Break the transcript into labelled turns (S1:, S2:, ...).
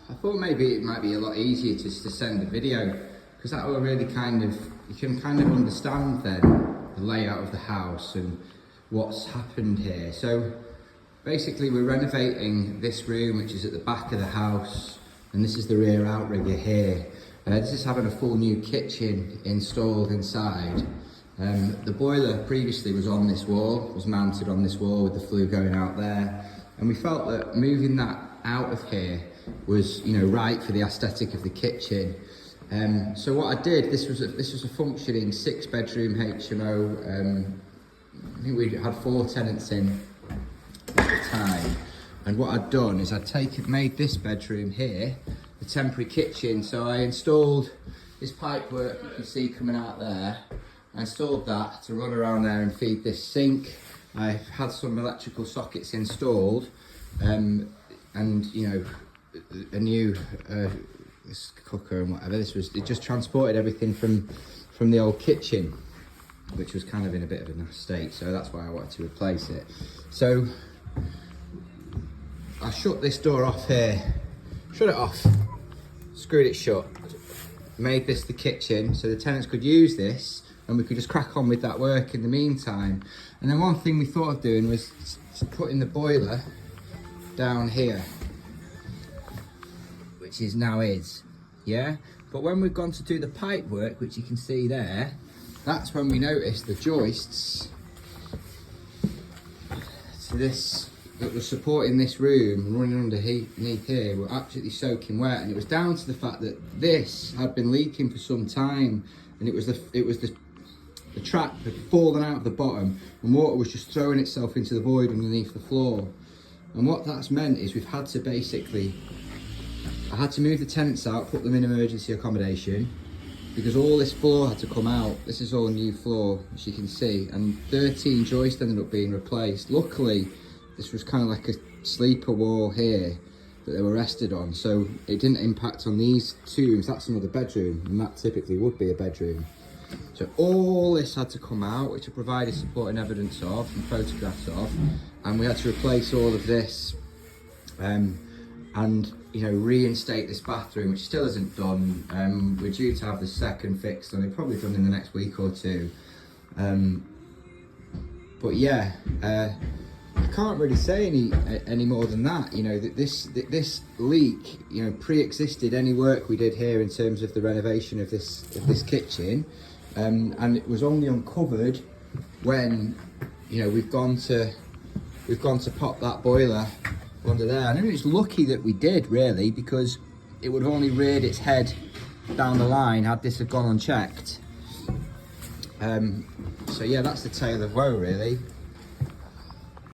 S1: I thought maybe it might be a lot easier just to send a video, because that will really kind of, you can kind of understand then the layout of the house and what's happened here. So basically we're renovating this room, which is at the back of the house, and this is the rear outrigger here. This is having a full new kitchen installed inside. The boiler previously was on this wall, was mounted on this wall with the flue going out there, and we felt that moving that out of here was, you know, right for the aesthetic of the kitchen. So what I did, this was a functioning 6-bedroom HMO. I think we had 4 tenants in at the time, and what I'd done is I'd made this bedroom here the temporary kitchen. So I installed this pipe work you can see coming out there. I installed that to run around there and feed this sink. I've had some electrical sockets installed, and you know, a new this cooker and whatever. It just transported everything from the old kitchen, which was kind of in a bit of a nasty state, so that's why I wanted to replace it. So I shut this door off here, shut it off, screwed it shut, made this the kitchen so the tenants could use this and we could just crack on with that work in the meantime. And then one thing we thought of doing was putting the boiler down here, which is now yeah? But when we've gone to do the pipe work, which you can see there, that's when we noticed the joists to this that was supporting this room and running underneath here were absolutely soaking wet, and it was down to the fact that this had been leaking for some time, and it was the trap had fallen out of the bottom and water was just throwing itself into the void underneath the floor. And what that's meant is we've had to I had to move the tenants out, put them in emergency accommodation, because all this floor had to come out. This is all new floor, as you can see, and 13 joists ended up being replaced. Luckily, this was kind of like a sleeper wall here that they were rested on, so it didn't impact on these 2 rooms. That's another bedroom, and that typically would be a bedroom. So all this had to come out, which I provided supporting evidence of and photographs of, and we had to replace all of this, and you know, reinstate this bathroom, which still isn't done. We're due to have the second fixed, and they're probably done in the next week or 2. But yeah, I can't really say any more than that. You know, that this leak, you know, pre-existed any work we did here in terms of the renovation of this kitchen, and it was only uncovered when, you know, we've gone to pop that boiler under there. And I think it's lucky that we did, really, because it would have only reared its head down the line had this have gone unchecked. So yeah, that's the tale of woe, really.